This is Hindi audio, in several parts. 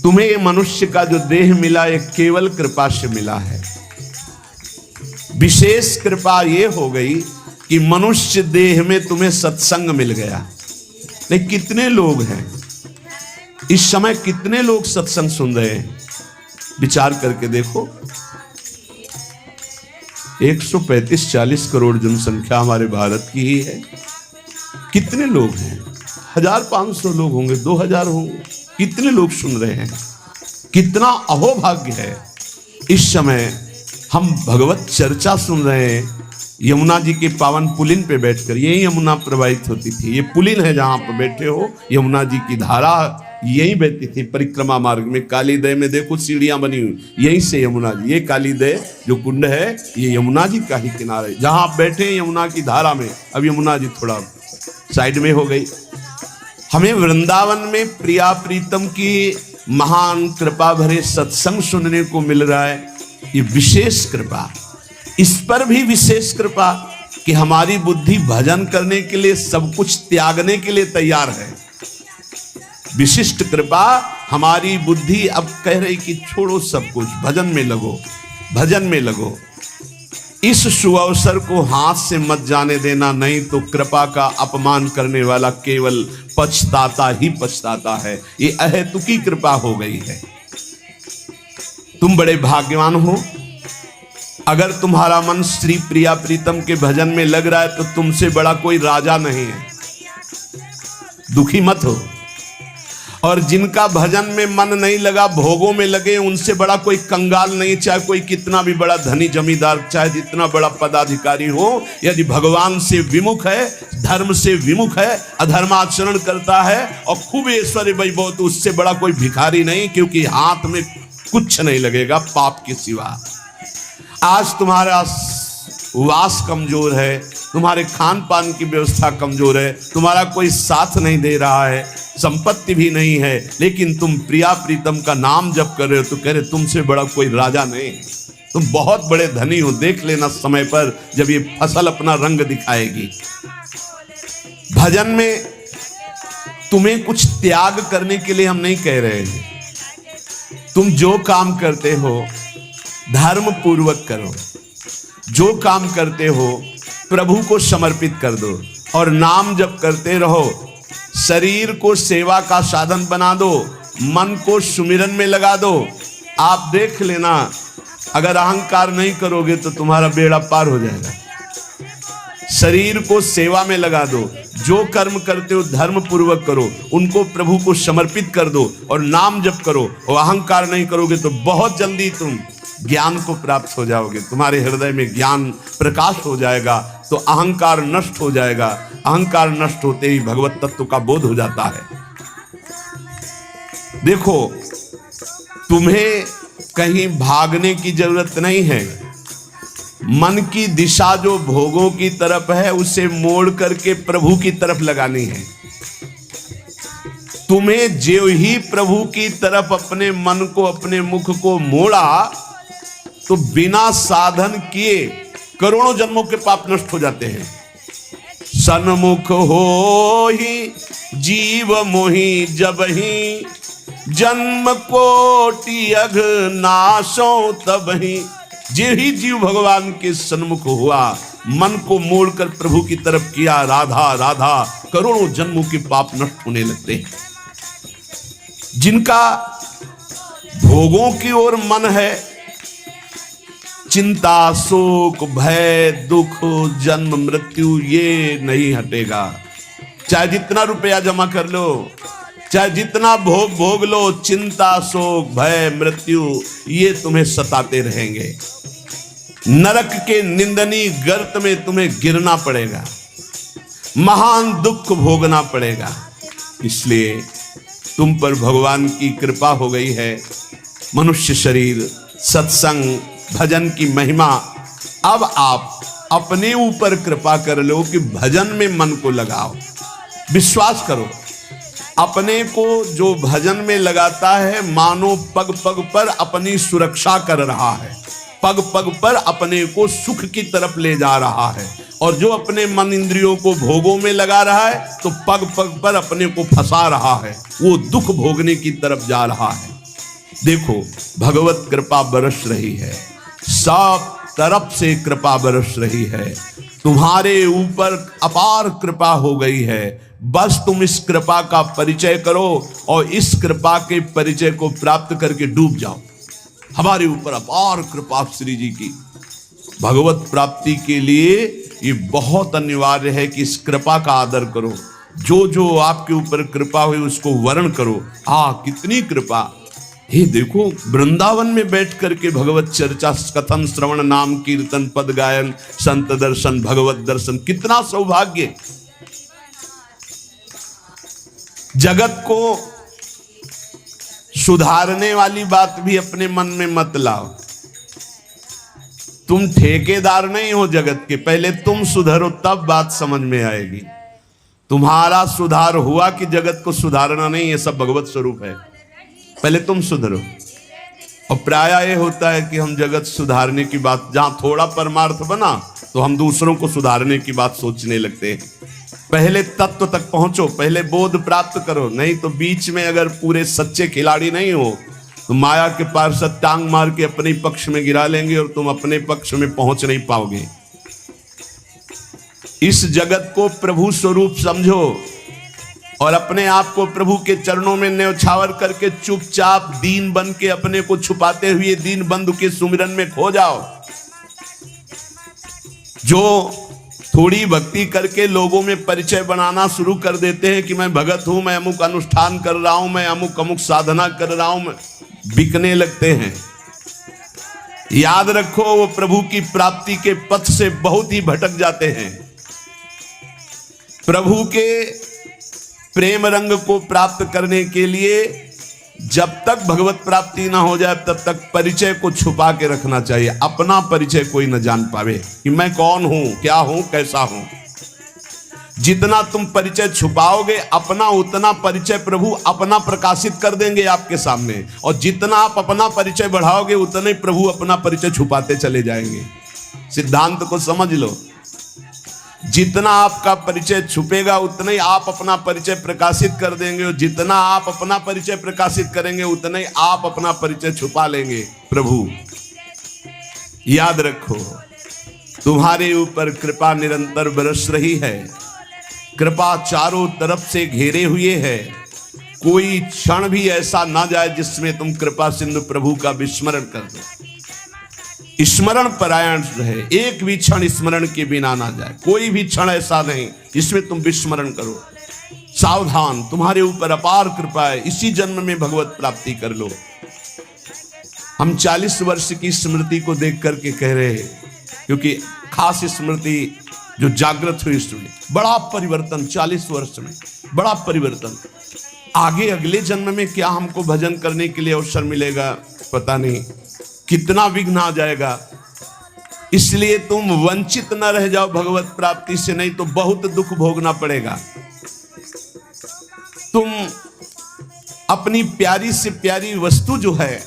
तुम्हें ये मनुष्य का जो देह मिला ये केवल कृपा से मिला है। विशेष कृपा ये हो गई कि मनुष्य देह में तुम्हें सत्संग मिल गया। लेकिन कितने लोग हैं इस समय, कितने लोग सत्संग सुन रहे हैं? विचार करके देखो। 135-40 करोड़ जनसंख्या हमारे भारत की ही है। कितने लोग हैं? 1500 लोग होंगे, 2000 होंगे। कितने लोग सुन रहे हैं? कितना अहोभाग्य है। इस समय हम भगवत चर्चा सुन रहे हैं यमुना जी के पावन पुलिन पे बैठकर। यही यमुना प्रवाहित होती थी। ये पुलिन है जहां पर बैठे हो, यमुना जी की धारा यही बहती थी परिक्रमा मार्ग में। कालीदय में देखो सीढ़ियां बनी हुई, यहीं से यमुना जी, ये कालीदय जो कुंड है ये यमुना जी का ही किनारा है जहां आप बैठे हैं यमुना की धारा में। अब यमुना जी थोड़ा साइड में हो गई। हमें वृंदावन में प्रिया प्रीतम की महान कृपा भरे सत्संग सुनने को मिल रहा है। ये विशेष कृपा। इस पर भी विशेष कृपा कि हमारी बुद्धि भजन करने के लिए, सब कुछ त्यागने के लिए तैयार है। विशिष्ट कृपा। हमारी बुद्धि अब कह रही कि छोड़ो सब कुछ, भजन में लगो, भजन में लगो। इस सुअवसर को हाथ से मत जाने देना, नहीं तो कृपा का अपमान करने वाला केवल पछताता ही पछताता है। ये अहेतुकी कृपा हो गई है। तुम बड़े भाग्यवान हो। अगर तुम्हारा मन श्री प्रिया प्रीतम के भजन में लग रहा है तो तुमसे बड़ा कोई राजा नहीं है। दुखी मत हो। और जिनका भजन में मन नहीं लगा, भोगों में लगे, उनसे बड़ा कोई कंगाल नहीं। चाहे कोई कितना भी बड़ा धनी जमींदार, चाहे जितना बड़ा पदाधिकारी हो, यदि भगवान से विमुख है, धर्म से विमुख है, अधर्माचरण करता है और खूब ऐश्वर्य वैभव, तो उससे बड़ा कोई भिखारी नहीं, क्योंकि हाथ में कुछ नहीं लगेगा पाप के सिवा। आज तुम्हारा वास कमजोर है, तुम्हारे खान पान की व्यवस्था कमजोर है, तुम्हारा कोई साथ नहीं दे रहा है, संपत्ति भी नहीं है, लेकिन तुम प्रिया प्रीतम का नाम जप कर रहे हो तो कह रहे तुमसे बड़ा कोई राजा नहीं, तुम बहुत बड़े धनी हो। देख लेना समय पर जब ये फसल अपना रंग दिखाएगी। भजन में तुम्हें कुछ त्याग करने के लिए हम नहीं कह रहे हैं। तुम जो काम करते हो धर्म पूर्वक करो, जो काम करते हो प्रभु को समर्पित कर दो और नाम जप करते रहो। शरीर को सेवा का साधन बना दो, मन को सुमिरन में लगा दो। आप देख लेना, अगर अहंकार नहीं करोगे तो तुम्हारा बेड़ा पार हो जाएगा। शरीर को सेवा में लगा दो, जो कर्म करते हो धर्म पूर्वक करो, उनको प्रभु को समर्पित कर दो और नाम जप करो। और अहंकार नहीं करोगे तो बहुत जल्दी तुम ज्ञान को प्राप्त हो जाओगे। तुम्हारे हृदय में ज्ञान प्रकाश हो जाएगा तो अहंकार नष्ट हो जाएगा। अहंकार नष्ट होते ही भगवत तत्व का बोध हो जाता है। देखो, तुम्हें कहीं भागने की जरूरत नहीं है। मन की दिशा जो भोगों की तरफ है उसे मोड़ करके प्रभु की तरफ लगानी है। तुम्हें जो ही प्रभु की तरफ अपने मन को, अपने मुख को मोड़ा तो बिना साधन किए करोड़ों जन्मों के पाप नष्ट हो जाते हैं। सन्मुख हो ही जीव मोहि जबहि, जन्म कोटि अघ नाशो तबहि। जे ही जीव भगवान के सन्मुख हुआ, मन को मोड़कर प्रभु की तरफ किया, राधा राधा, करोड़ों जन्मों के पाप नष्ट होने लगते हैं। जिनका भोगों की ओर मन है, चिंता, शोक, भय, दुख, जन्म, मृत्यु ये नहीं हटेगा। चाहे जितना रुपया जमा कर लो, चाहे जितना भोग लो, चिंता, शोक, भय, मृत्यु ये तुम्हें सताते रहेंगे। नरक के निंदनीय गर्त में तुम्हें गिरना पड़ेगा, महान दुख भोगना पड़ेगा। इसलिए तुम पर भगवान की कृपा हो गई है। मनुष्य शरीर, सत्संग, भजन की महिमा। अब आप अपने ऊपर कृपा कर लो कि भजन में मन को लगाओ। विश्वास करो, अपने को जो भजन में लगाता है मानो पग पग पर अपनी सुरक्षा कर रहा है, पग पग पर अपने को सुख की तरफ ले जा रहा है। और जो अपने मन इंद्रियों को भोगों में लगा रहा है तो पग पग पर अपने को फंसा रहा है, वो दुख भोगने की तरफ जा रहा है। देखो भगवत कृपा बरस रही है, सब तरफ से कृपा बरस रही है, तुम्हारे ऊपर अपार कृपा हो गई है। बस तुम इस कृपा का परिचय करो और इस कृपा के परिचय को प्राप्त करके डूब जाओ। हमारे ऊपर अपार कृपा श्री जी की। भगवत प्राप्ति के लिए ये बहुत अनिवार्य है कि इस कृपा का आदर करो। जो जो आपके ऊपर कृपा हुई उसको वर्ण करो। कितनी कृपा। ये देखो वृंदावन में बैठ करके भगवत चर्चा, कथन, श्रवण, नाम कीर्तन, पद गायन, संत दर्शन, भगवत दर्शन, कितना सौभाग्य। जगत को सुधारने वाली बात भी अपने मन में मत लाओ। तुम ठेकेदार नहीं हो जगत के, पहले तुम सुधरो तब बात समझ में आएगी। तुम्हारा सुधार हुआ कि जगत को सुधारना नहीं, ये सब भगवत स्वरूप है। पहले तुम सुधरो। और प्रायः ये होता है कि हम जगत सुधारने की बात, जहां थोड़ा परमार्थ बना तो हम दूसरों को सुधारने की बात सोचने लगते हैं। पहले तत्व तक पहुंचो, पहले बोध प्राप्त करो, नहीं तो बीच में अगर पूरे सच्चे खिलाड़ी नहीं हो तो माया के पार्षद टांग मार के अपने पक्ष में गिरा लेंगे और तुम अपने पक्ष में पहुंच नहीं पाओगे। इस जगत को प्रभु स्वरूप समझो और अपने आप को प्रभु के चरणों में न्यौछावर करके चुपचाप दीन बन के अपने को छुपाते हुए दीन बंधु के सुमिरन में खो जाओ। जो थोड़ी भक्ति करके लोगों में परिचय बनाना शुरू कर देते हैं कि मैं भगत हूं, मैं अमुक अनुष्ठान कर रहा हूं, मैं अमुक अमुक साधना कर रहा हूं, बिकने लगते हैं। याद रखो वो प्रभु की प्राप्ति के पथ से बहुत ही भटक जाते हैं। प्रभु के प्रेम रंग को प्राप्त करने के लिए जब तक भगवत प्राप्ति ना हो जाए तब तक परिचय को छुपा के रखना चाहिए। अपना परिचय कोई न जान पावे कि मैं कौन हूं, क्या हूं, कैसा हूं। जितना तुम परिचय छुपाओगे अपना, उतना परिचय प्रभु अपना प्रकाशित कर देंगे आपके सामने। और जितना आप अपना परिचय बढ़ाओगे उतना ही प्रभु अपना परिचय छुपाते चले जाएंगे। सिद्धांत को समझ लो। जितना आपका परिचय छुपेगा उतना ही आप अपना परिचय प्रकाशित कर देंगे, और जितना आप अपना परिचय प्रकाशित करेंगे उतना ही आप अपना परिचय छुपा लेंगे। प्रभु याद रखो, तुम्हारे ऊपर कृपा निरंतर बरस रही है। कृपा चारों तरफ से घेरे हुए है। कोई क्षण भी ऐसा ना जाए जिसमें तुम कृपा सिंधु प्रभु का विस्मरण कर दो। स्मरण परायण रहे, एक भी क्षण स्मरण के बिना ना जाए। कोई भी क्षण ऐसा नहीं जिसमें तुम विस्मरण करो। सावधान, तुम्हारे ऊपर अपार कृपा है। इसी जन्म में भगवत प्राप्ति कर लो। हम 40 वर्ष की स्मृति को देख करके कह रहे हैं, क्योंकि खास स्मृति जो जागृत हुई स्मृति, बड़ा परिवर्तन 40 वर्ष में, बड़ा परिवर्तन। आगे अगले जन्म में क्या हमको भजन करने के लिए अवसर मिलेगा पता नहीं, कितना विघ्न आ जाएगा। इसलिए तुम वंचित न रह जाओ भगवत प्राप्ति से, नहीं तो बहुत दुख भोगना पड़ेगा। तुम अपनी प्यारी से प्यारी वस्तु जो है,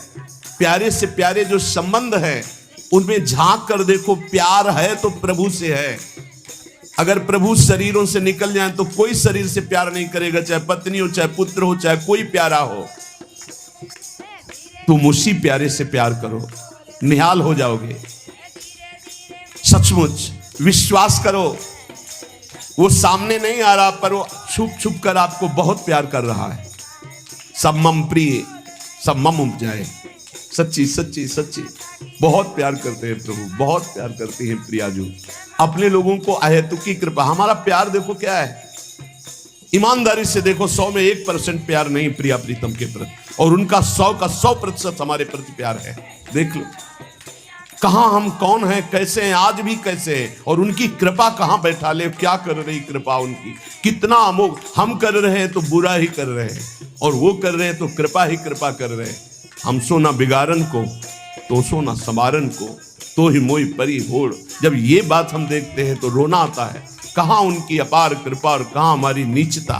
प्यारे से प्यारे जो संबंध है, उनमें झांक कर देखो। प्यार है तो प्रभु से है। अगर प्रभु शरीरों से निकल जाए तो कोई शरीर से प्यार नहीं करेगा, चाहे पत्नी हो, चाहे पुत्र हो, चाहे कोई प्यारा हो। तुम उसी प्यारे से प्यार करो, निहाल हो जाओगे। सचमुच विश्वास करो, वो सामने नहीं आ रहा पर वो छुप छुप कर आपको बहुत प्यार कर रहा है। सब मम प्रिय, सब मम उपजाए। सच्ची सच्ची सच्ची बहुत प्यार करते हैं प्रभु, बहुत प्यार करते हैं प्रियाजू अपने लोगों को। अहेतुक की कृपा। हमारा प्यार देखो क्या है, ईमानदारी से देखो, 100 में 1% प्यार नहीं प्रिया प्रीतम के प्रति, और उनका 100 का 100% हमारे प्रति प्यार है। देख लो कहां हम कौन हैं, कैसे हैं, आज भी कैसे हैं, और उनकी कृपा कहां बैठा ले। क्या कर रही कृपा उनकी, कितना अमोघ। हम कर रहे हैं तो बुरा ही कर रहे हैं, और वो कर रहे हैं तो कृपा ही कृपा कर रहे हैं। हम सो ना बिगाड़न को, तो सो ना समारन को, तो ही मोई परी होड़। जब ये बात हम देखते हैं तो रोना आता है। कहां उनकी अपार कृपा और कहां हमारी नीचता।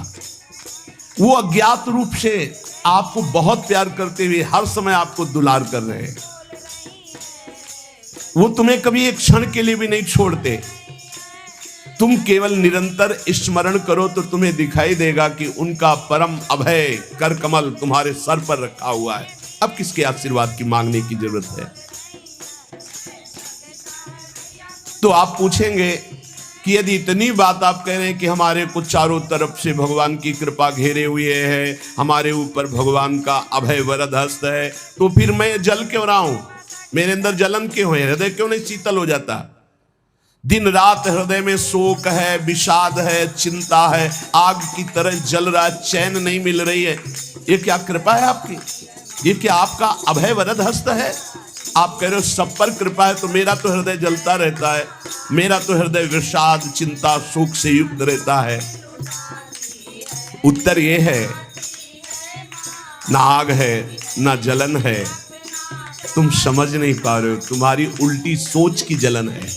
वो अज्ञात रूप से आपको बहुत प्यार करते हुए हर समय आपको दुलार कर रहे हैं। वो तुम्हें कभी एक क्षण के लिए भी नहीं छोड़ते। तुम केवल निरंतर स्मरण करो तो तुम्हें दिखाई देगा कि उनका परम अभय कर कमल तुम्हारे सर पर रखा हुआ है। अब किसके आशीर्वाद की मांगने की जरूरत है? तो आप पूछेंगे कि यदि इतनी बात आप कह रहे हैं कि हमारे को चारों तरफ से भगवान की कृपा घेरे हुए है, हमारे ऊपर भगवान का अभय वरद हस्त है, तो फिर मैं जल क्यों रहा हूं? मेरे अंदर जलन क्यों है? हृदय क्यों नहीं शीतल हो जाता? दिन रात हृदय में शोक है, विषाद है, चिंता है, आग की तरह जल रहा है, चैन नहीं मिल रही है। ये क्या कृपा है आपकी? ये क्या आपका अभय वरद हस्त है? आप कह रहे हो सब पर कृपा है, तो मेरा तो हृदय जलता रहता है, मेरा तो हृदय विषाद, चिंता, शोक से युक्त रहता है। उत्तर ये है, ना आग है ना जलन है, तुम समझ नहीं पा रहे हो। तुम्हारी उल्टी सोच की जलन है,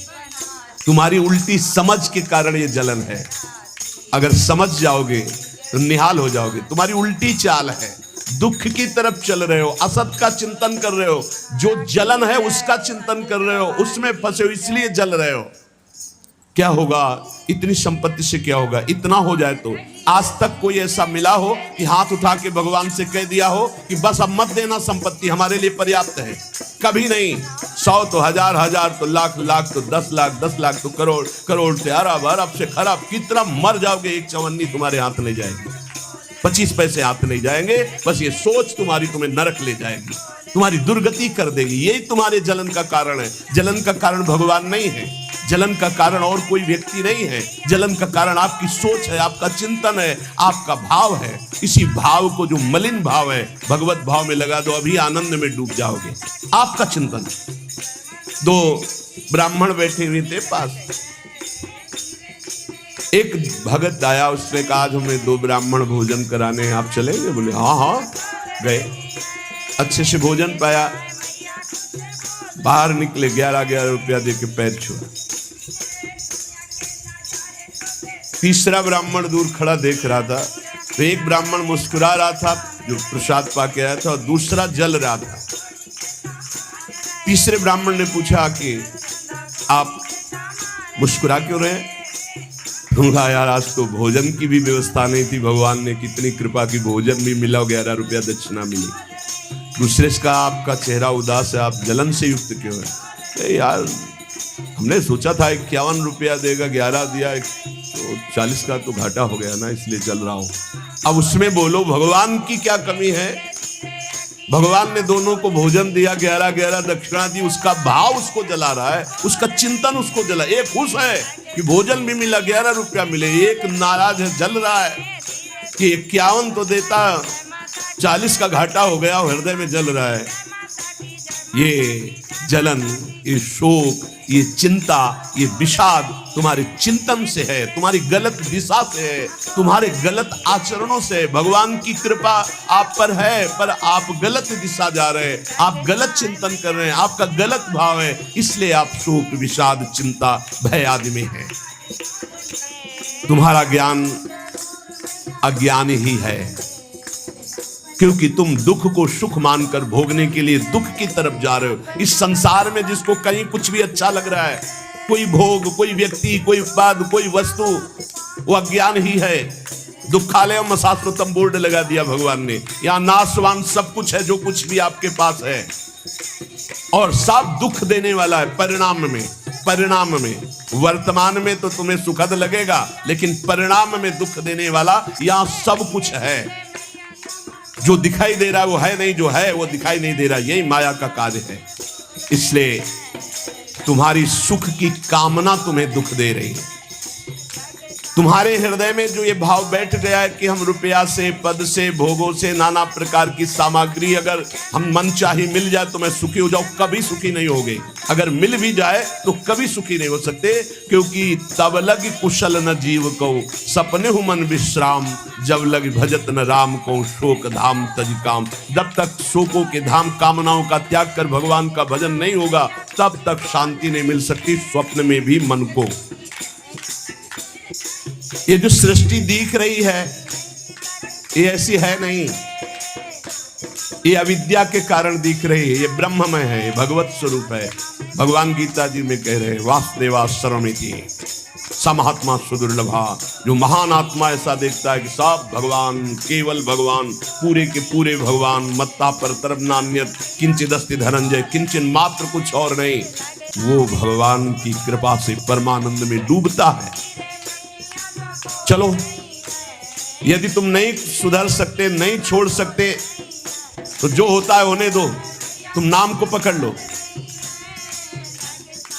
तुम्हारी उल्टी समझ के कारण ये जलन है। अगर समझ जाओगे तो निहाल हो जाओगे। तुम्हारी उल्टी चाल है, दुख की तरफ चल रहे हो, असत का चिंतन कर रहे हो, जो जलन है उसका चिंतन कर रहे हो, उसमें फंसे हो, इसलिए जल रहे हो। क्या होगा? इतनी संपत्ति से क्या होगा? इतना हो जाए तो आज तक कोई ऐसा मिला हो कि हाथ उठा के भगवान से कह दिया हो कि बस अब मत देना, संपत्ति हमारे लिए पर्याप्त है? कभी नहीं। 100 तो हजार, हजार तो लाख, लाख तो 10 लाख, 10 लाख तो करोड़, करोड़ से अरब, अरब से खरब। कितना मर जाओगे, एक चवन्नी तुम्हारे हाथ नहीं जाएगी, 25 पैसे हाथ नहीं जाएंगे। बस ये सोच तुम्हारी तुम्हें नरक ले जाएगी, तुम्हारी दुर्गति कर देगी। यही तुम्हारे जलन का कारण है। जलन का कारण भगवान नहीं है, जलन का कारण और कोई व्यक्ति नहीं है। जलन का कारण आपकी सोच है, आपका चिंतन है, आपका भाव है। इसी भाव को, जो मलिन भाव है, भगवत भाव में लगा दो, अभी आनंद में डूब जाओगे। आपका चिंतन। 2 ब्राह्मण बैठे हुए थे पास, एक भगत आया, उसने कहा आज हमें 2 ब्राह्मण भोजन कराने हैं, आप चलेंगे? बोले हाँ हाँ। गए, अच्छे से भोजन पाया, बाहर निकले, 11 रुपया देके पैर छुआ। तीसरा ब्राह्मण दूर खड़ा देख रहा था, तो एक ब्राह्मण मुस्कुरा रहा था जो प्रसाद पाके आया था, और दूसरा जल रहा था। तीसरे ब्राह्मण ने पूछा कि आप मुस्कुरा क्यों रहे? दूंगा यार, आज तो भोजन की भी व्यवस्था नहीं थी, भगवान ने कितनी कृपा की, भोजन भी मिला, 11 रुपया दक्षिणा मिली। दूसरे का आपका चेहरा उदास है, आप जलन से युक्त क्यों है? यार हमने सोचा था 51 रुपया देगा, 11 दिया, तो 40 का तो घाटा हो गया ना, इसलिए जल रहा हूं। अब उसमें बोलो भगवान की क्या कमी है? भगवान ने दोनों को भोजन दिया, 11 दक्षिणा दी, उसका भाव उसको जला रहा है, उसका चिंतन उसको जला। एक खुश है कि भोजन भी मिला, 11 रुपया मिले, एक नाराज है, जल रहा है कि 51 तो देता, 40 का घाटा हो गया, हृदय में जल रहा है। ये जलन, ये शोक, ये चिंता, ये विषाद तुम्हारे चिंतन से है, तुम्हारी गलत दिशा से है, तुम्हारे गलत आचरणों से। भगवान की कृपा आप पर है, पर आप गलत दिशा जा रहे हैं, आप गलत चिंतन कर रहे हैं, आपका गलत भाव है, इसलिए आप शोक, विषाद, चिंता, भय आदि में है। तुम्हारा ज्ञान अज्ञान ही है, क्योंकि तुम दुख को सुख मानकर भोगने के लिए दुख की तरफ जा रहे हो। इस संसार में जिसको कहीं कुछ भी अच्छा लग रहा है, कोई भोग, कोई व्यक्ति, कोई उत्पाद, कोई वस्तु, वो अज्ञान ही है। दुखालय मशाश्वतम बोर्ड लगा दिया भगवान ने, यहाँ नाशवान सब कुछ है जो कुछ भी आपके पास है, और सब दुख देने वाला है परिणाम में। परिणाम में, वर्तमान में तो तुम्हें सुखद लगेगा, लेकिन परिणाम में दुख देने वाला यहाँ सब कुछ है। जो दिखाई दे रहा है वो है नहीं, जो है वो दिखाई नहीं दे रहा। यही माया का कार्य है। इसलिए तुम्हारी सुख की कामना तुम्हें दुख दे रही है। तुम्हारे हृदय में जो ये भाव बैठ गया है कि हम रुपया से, पद से, भोगों से, नाना प्रकार की सामग्री अगर हम मन चाही मिल जाए तो मैं सुखी हो जाऊं, कभी सुखी नहीं होगे। अगर मिल भी जाए तो कभी सुखी नहीं हो सकते, क्योंकि तब लग कुशल न जीव को, सपने हु मन विश्राम, जब लग भजत न राम को, शोक धाम तज काम। जब तक शोकों के धाम, कामनाओं का त्याग कर भगवान का भजन नहीं होगा, तब तक शांति नहीं मिल सकती स्वप्न में भी मन को। ये जो सृष्टि दिख रही है ये ऐसी है नहीं, ये अविद्या के कारण दिख रही है। ये ब्रह्ममय है, ये भगवत स्वरूप है। भगवान गीता जी में कह रहे हैं वासुदेवा सर्वमिति, समात्मा सुदुर्लभा। जो महान आत्मा ऐसा देखता है कि सब भगवान, केवल भगवान, पूरे के पूरे भगवान, मत्ता पर तरफ नान्यत किंचित अस्ति धनंजय, किंचन मात्र कुछ और नहीं, वो भगवान की कृपा से परमानंद में डूबता है। चलो, यदि तुम नहीं सुधर सकते, नहीं छोड़ सकते, तो जो होता है होने दो, तुम नाम को पकड़ लो।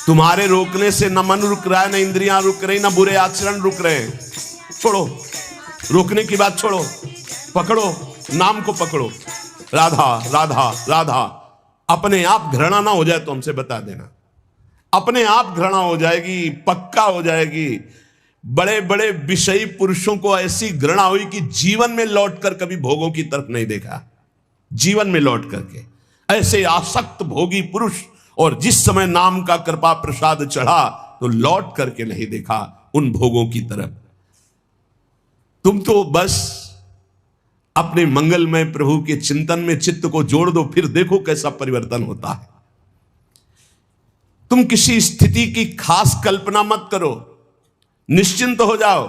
तुम्हारे रोकने से न मन रुक रहा है, न इंद्रियां रुक रही, न बुरे आचरण रुक रहे हैं। छोड़ो, रोकने की बात छोड़ो, पकड़ो, नाम को पकड़ो। राधा राधा राधा। अपने आप घृणा ना हो जाए तो हमसे बता देना, अपने आप घृणा हो जाएगी, पक्का हो जाएगी। बड़े बड़े विषयी पुरुषों को ऐसी घृणा हुई कि जीवन में लौटकर कभी भोगों की तरफ नहीं देखा। जीवन में लौट करके ऐसे आसक्त भोगी पुरुष, और जिस समय नाम का कृपा प्रसाद चढ़ा तो लौट करके नहीं देखा उन भोगों की तरफ। तुम तो बस अपने मंगलमय प्रभु के चिंतन में चित्त को जोड़ दो, फिर देखो कैसा परिवर्तन होता है। तुम किसी स्थिति की खास कल्पना मत करो, निश्चिंत हो जाओ।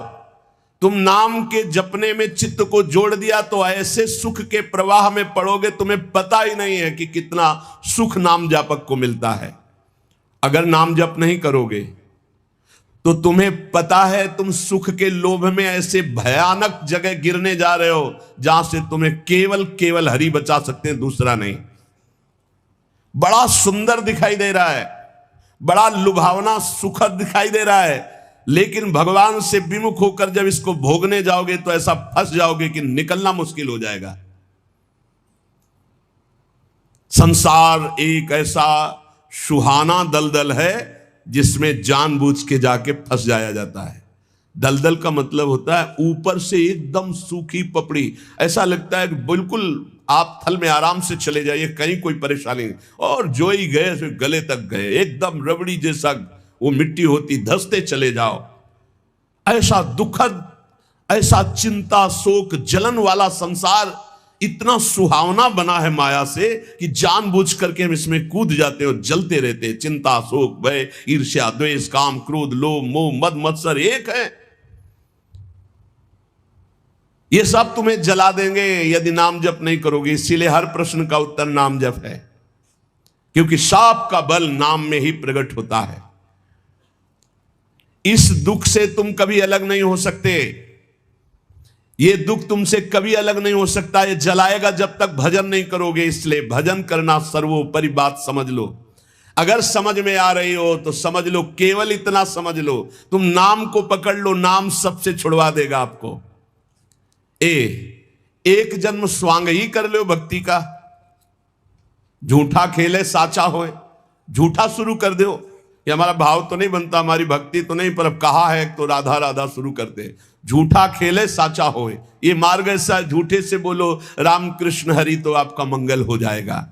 तुम नाम के जपने में चित्त को जोड़ दिया तो ऐसे सुख के प्रवाह में पड़ोगे, तुम्हें पता ही नहीं है कि कितना सुख नाम जापक को मिलता है। अगर नाम जप नहीं करोगे तो तुम्हें पता है तुम सुख के लोभ में ऐसे भयानक जगह गिरने जा रहे हो जहां से तुम्हें केवल केवल हरि बचा सकते हैं, दूसरा नहीं। बड़ा सुंदर दिखाई दे रहा है, बड़ा लुभावना सुखद दिखाई दे रहा है, लेकिन भगवान से विमुख होकर जब इसको भोगने जाओगे तो ऐसा फंस जाओगे कि निकलना मुश्किल हो जाएगा। संसार एक ऐसा सुहाना दलदल है जिसमें जानबूझ के जाके फंस जाया जाता है। दलदल का मतलब होता है ऊपर से एकदम सूखी पपड़ी, ऐसा लगता है कि बिल्कुल आप थल में आराम से चले जाइए, कहीं कोई परेशानी नहीं, और जो ही गए सो गले तक गए, एकदम रबड़ी जैसा वो मिट्टी होती, धंसते चले जाओ। ऐसा दुखद, ऐसा चिंता शोक जलन वाला संसार इतना सुहावना बना है माया से कि जानबूझ करके हम इसमें कूद जाते और जलते रहते। चिंता शोक भय ईर्ष्या द्वेष काम क्रोध लोभ मोह मद मत्सर एक है, ये सब तुम्हें जला देंगे यदि नाम जप नहीं करोगे। इसीलिए हर प्रश्न का उत्तर नाम जप है, क्योंकि साप का बल नाम में ही प्रकट होता है। इस दुख से तुम कभी अलग नहीं हो सकते, ये दुख तुमसे कभी अलग नहीं हो सकता, ये जलाएगा जब तक भजन नहीं करोगे। इसलिए भजन करना सर्वोपरि बात समझ लो। अगर समझ में आ रही हो तो समझ लो, केवल इतना समझ लो, तुम नाम को पकड़ लो, नाम सबसे छुड़वा देगा आपको। एक जन्म स्वांग ही कर लो भक्ति का, झूठा खेले साचा होए, झूठा शुरू कर दो। ये हमारा भाव तो नहीं बनता, हमारी भक्ति तो नहीं, पर अब कहा है तो राधा राधा शुरू करते। झूठा खेले साचा होए, ये मार्ग ऐसा, झूठे से बोलो राम कृष्ण हरि तो आपका मंगल हो जाएगा।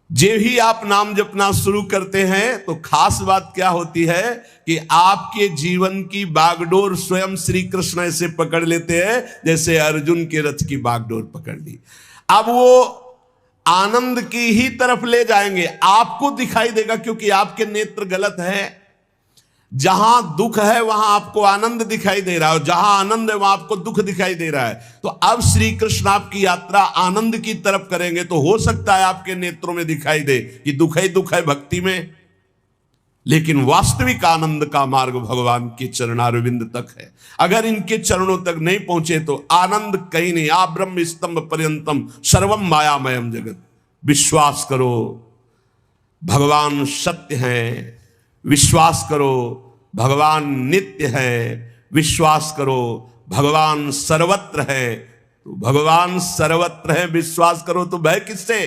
जे ही आप नाम जपना शुरू करते हैं तो खास बात क्या होती है कि आपके जीवन की बागडोर स्वयं श्री कृष्ण ऐसे पकड़ लेते हैं जैसे अर्जुन के रथ की बागडोर पकड़ ली। अब वो आनंद की ही तरफ ले जाएंगे, आपको दिखाई देगा क्योंकि आपके नेत्र गलत है। जहां दुख है वहां आपको आनंद दिखाई दे रहा है, और जहां आनंद है वहां आपको दुख दिखाई दे रहा है। तो अब श्री कृष्ण आपकी यात्रा आनंद की तरफ करेंगे तो हो सकता है आपके नेत्रों में दिखाई दे कि दुख ही दुख है भक्ति में, लेकिन वास्तविक आनंद का मार्ग भगवान के चरणारविंद तक है। अगर इनके चरणों तक नहीं पहुंचे तो आनंद कहीं नहीं। आ ब्रह्म स्तंभ पर्यंतम सर्वम मायामयम जगत। विश्वास करो भगवान सत्य है, विश्वास करो भगवान नित्य है, विश्वास करो भगवान सर्वत्र है। तो भगवान सर्वत्र है, विश्वास करो तो भय किससे?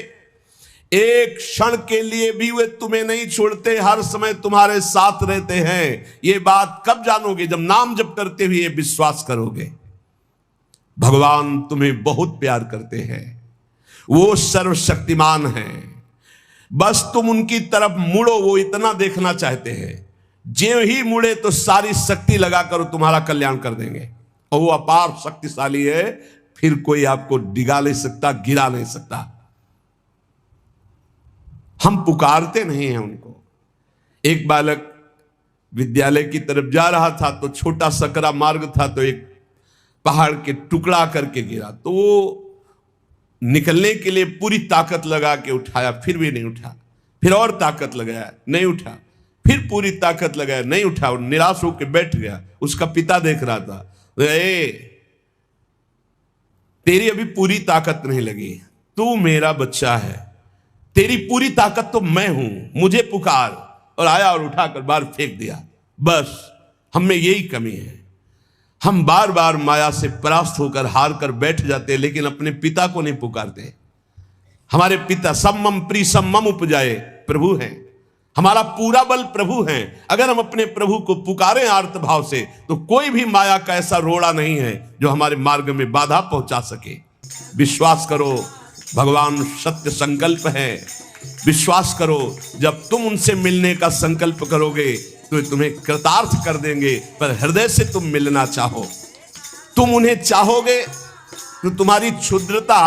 एक क्षण के लिए भी वे तुम्हें नहीं छोड़ते, हर समय तुम्हारे साथ रहते हैं। ये बात कब जानोगे? जब नाम जप करते हुए विश्वास करोगे। भगवान तुम्हें बहुत प्यार करते हैं, वो सर्वशक्तिमान हैं। बस तुम उनकी तरफ मुड़ो, वो इतना देखना चाहते हैं। जो ही मुड़े तो सारी शक्ति लगाकर तुम्हारा कल्याण कर देंगे, और वो अपार शक्तिशाली है, फिर कोई आपको डिगा नहीं सकता, गिरा नहीं सकता। हम पुकारते नहीं हैं उनको। एक बालक विद्यालय की तरफ जा रहा था तो छोटा सकरा मार्ग था, तो एक पहाड़ के टुकड़ा करके गिरा, तो वो निकलने के लिए पूरी ताकत लगा के उठाया, फिर भी नहीं उठा, फिर और ताकत लगाया, नहीं उठा, फिर पूरी ताकत लगाया, नहीं उठा, और निराश होकर बैठ गया। उसका पिता देख रहा था, तेरी अभी पूरी ताकत नहीं लगी, तू मेरा बच्चा है, तेरी पूरी ताकत तो मैं हूं, मुझे पुकार। और आया और उठाकर बाहर फेंक दिया। बस हम में यही कमी है, हम बार बार माया से परास्त होकर हार कर बैठ जाते, लेकिन अपने पिता को नहीं पुकारते। हमारे पिता सम्मम प्री सम्मम उपजाए प्रभु हैं, हमारा पूरा बल प्रभु हैं। अगर हम अपने प्रभु को पुकारें आर्त भाव से, तो कोई भी माया का ऐसा रोड़ा नहीं है जो हमारे मार्ग में बाधा पहुंचा सके। विश्वास करो, भगवान सत्य संकल्प है। विश्वास करो, जब तुम उनसे मिलने का संकल्प करोगे तो तुम्हें कृतार्थ कर देंगे, पर हृदय से तुम मिलना चाहो, तुम उन्हें चाहोगे तो तुम्हारी क्षुद्रता,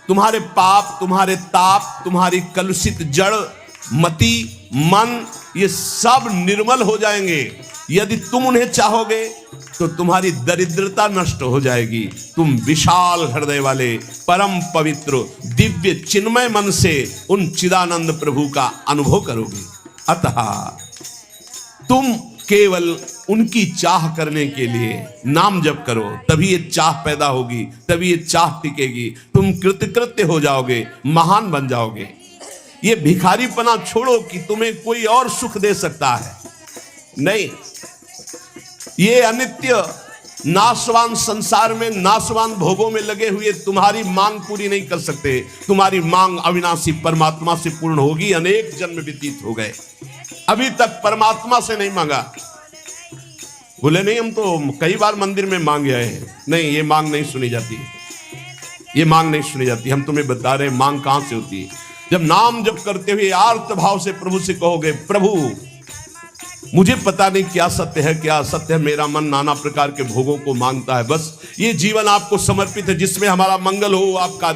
तुम्हारे पाप, तुम्हारे ताप, तुम्हारी कलुषित जड़ मति, मन, ये सब निर्मल हो जाएंगे। यदि तुम उन्हें चाहोगे तो तुम्हारी दरिद्रता नष्ट हो जाएगी। तुम विशाल हृदय वाले, परम पवित्र, दिव्य चिन्मय मन से उन चिदानंद प्रभु का अनुभव करोगे। अतः तुम केवल उनकी चाह करने के लिए नाम जप करो, तभी ये चाह पैदा होगी, तभी ये चाह टिकेगी। तुम कृतकृत्य हो जाओगे, महान बन जाओगे। ये भिखारीपना छोड़ो कि तुम्हें कोई और सुख दे सकता है, नहीं। ये अनित्य नाशवान संसार में, नाशवान भोगों में लगे हुए तुम्हारी मांग पूरी नहीं कर सकते। तुम्हारी मांग अविनाशी परमात्मा से पूर्ण होगी। अनेक जन्म व्यतीत हो गए, अभी तक परमात्मा से नहीं मांगा। बोले नहीं, हम तो कई बार मंदिर में मांग आए हैं। नहीं, ये मांग नहीं सुनी जाती, ये मांग नहीं सुनी जाती। हम तुम्हें बता रहे हैं मांग कहां से होती है। जब नाम जप करते हुए आर्त भाव से प्रभु से कहोगे, प्रभु मुझे पता नहीं क्या सत्य है क्या असत्य है, मेरा मन नाना प्रकार के भोगों को मांगता है, बस ये जीवन आपको समर्पित है, जिसमें हमारा मंगल हो आपका।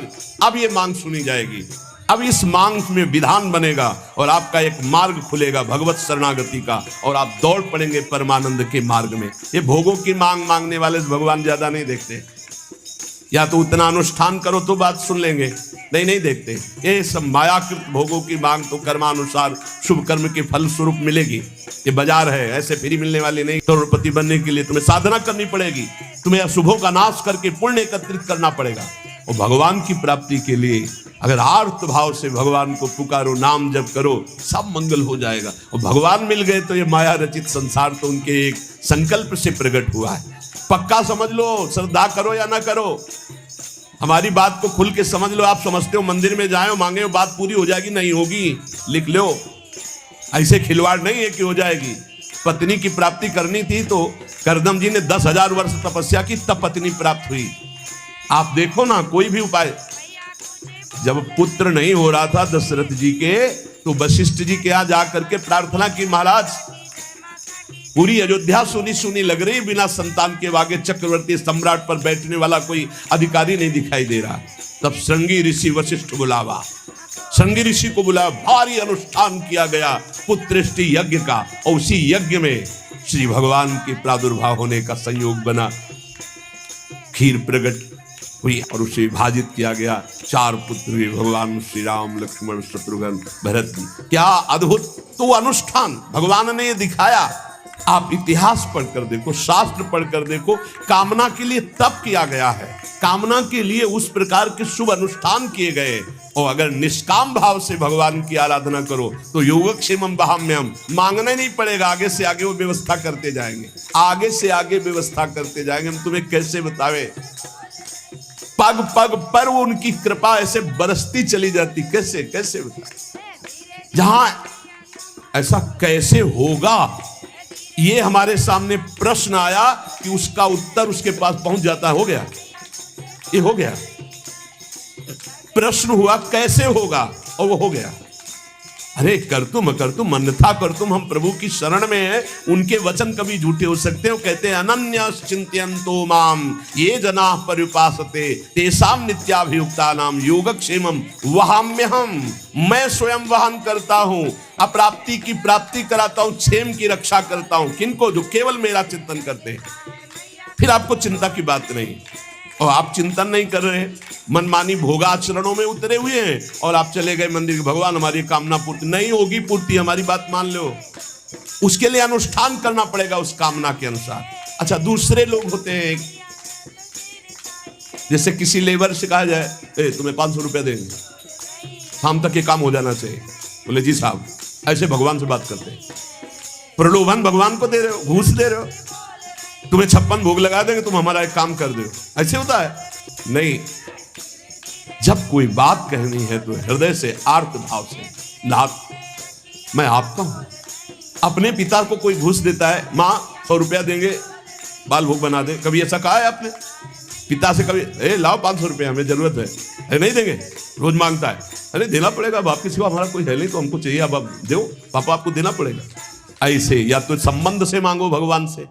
अब ये मांग सुनी जाएगी, अब इस मांग में विधान बनेगा और आपका एक मार्ग खुलेगा भगवत शरणागति का, और आप दौड़ पड़ेंगे परमानंद के मार्ग में। ये भोगों की मांग मांगने वाले भगवान ज्यादा नहीं देखते। या तो उतना अनुष्ठान करो तो बात सुन लेंगे, नहीं देखते। ये सब मायाकृत भोगों की मांग तो कर्मानुसार शुभ कर्म के फल स्वरूप मिलेगी। ये बाजार है, ऐसे फ्री मिलने वाली नहीं। करोड़पति बनने के लिए तुम्हें साधना करनी पड़ेगी, तुम्हें अशुभों का नाश करके पुण्य एकत्रित करना पड़ेगा। और भगवान की प्राप्ति के लिए अगर आर्त भाव से भगवान को पुकारो, नाम जप करो, सब मंगल हो जाएगा। और भगवान मिल गए तो ये माया रचित संसार तो उनके एक संकल्प से प्रकट हुआ है। पक्का समझ लो, श्रद्धा करो या ना करो, हमारी बात को खुल के समझ लो। आप समझते हो मंदिर में जाए मांगे हो बात पूरी हो जाएगी, नहीं होगी। लिख लो, ऐसे खिलवाड़ नहीं है कि हो जाएगी। पत्नी की प्राप्ति करनी थी तो करदम जी ने 10,000 वर्ष तपस्या की, तब पत्नी प्राप्त हुई। आप देखो ना, कोई भी उपाय। जब पुत्र नहीं हो रहा था दशरथ जी के, तो वशिष्ठ जी के यहाँ जाकर के प्रार्थना की, महाराज पूरी अयोध्या सुनी सुनी लग रही, बिना संतान के आगे चक्रवर्ती सम्राट पर बैठने वाला कोई अधिकारी नहीं दिखाई दे रहा। तब श्रृंगी ऋषि वशिष्ठ बुलावा, श्रृंगी ऋषि को बुलाया, भारी अनुष्ठान किया गया पुत्रेष्टि यज्ञ का, और उसी यज्ञ में श्री भगवान के प्रादुर्भाव होने का संयोग बना। खीर प्रकट हुई और उसे विभाजित किया गया। 4 पुत्र हुए, भगवान श्री राम, लक्ष्मण, शत्रुघ्न, भरत। क्या अद्भुत तो अनुष्ठान भगवान ने दिखाया। आप इतिहास पढ़कर देखो, शास्त्र पढ़कर देखो, कामना के लिए तप किया गया है, कामना के लिए उस प्रकार के शुभ अनुष्ठान किए गए। और अगर निष्काम भाव से भगवान की आराधना करो तो योगक्षेमम वहाम्यहम्, मांगना नहीं पड़ेगा, आगे से आगे वो व्यवस्था करते जाएंगे, आगे से आगे व्यवस्था करते जाएंगे। हम तुम्हें कैसे बतावे, पग पग पर वो उनकी कृपा ऐसे बरसती चली जाती। कैसे कैसे बताए, जहां ऐसा कैसे होगा, ये हमारे सामने प्रश्न आया कि उसका उत्तर उसके पास पहुंच जाता। हो गया, ये हो गया। प्रश्न हुआ कैसे होगा, और वो हो गया। अरे कर तुम अन्यथा कर तुम, हम प्रभु की शरण में हैं, उनके वचन कभी झूठे हो सकते हो। कहते हैं अनन्य चिंतयन्तो माम ये जना पर्युपासते तेषाम नित्याभियुक्ता नाम योगक्षेमम वहाम्यहम, मैं स्वयं वहन करता हूं, अप्राप्ति की प्राप्ति कराता हूं, क्षेम की रक्षा करता हूं। किनको? जो केवल मेरा चिंतन करते हैं। फिर आपको चिंता की बात नहीं, और आप चिंतन नहीं कर रहे हैं, मनमानी भोगाचरणों में उतरे हुए हैं, और आप चले गए मंदिर, भगवान हमारी कामना पूर्ति नहीं होगी, पूर्ति हमारी बात मान लो, उसके लिए अनुष्ठान करना पड़ेगा उस कामना के अनुसार। अच्छा, दूसरे लोग होते हैं, जैसे किसी लेबर से कहा जाए तुम्हें 500 रुपया देंगे, शाम तक ये काम हो जाना चाहिए, बोले जी साहब, ऐसे भगवान से बात करते हैं। प्रलोभन भगवान को दे रहे हो, घूस दे रहे हो, तुम्हें 56 भोग लगा देंगे, तुम हमारा एक काम कर दो, ऐसे होता है? नहीं, जब कोई बात कहनी है तो हृदय से, आर्त भाव से, नाथ मैं आपका हूं। अपने पिता को कोई घूस देता है, माँ 100 रुपया देंगे बाल भोग बना दे, कभी ऐसा कहा है आपने पिता से? कभी लाओ 500 रुपया, हमें जरूरत है, अरे नहीं देंगे, रोज मांगता है, अरे देना पड़ेगा, बाप के सिवा हमारा कोई है नहीं, तो हमको चाहिए, अब आप दो, पापा आपको देना पड़ेगा। ऐसे या तो संबंध से मांगो भगवान से,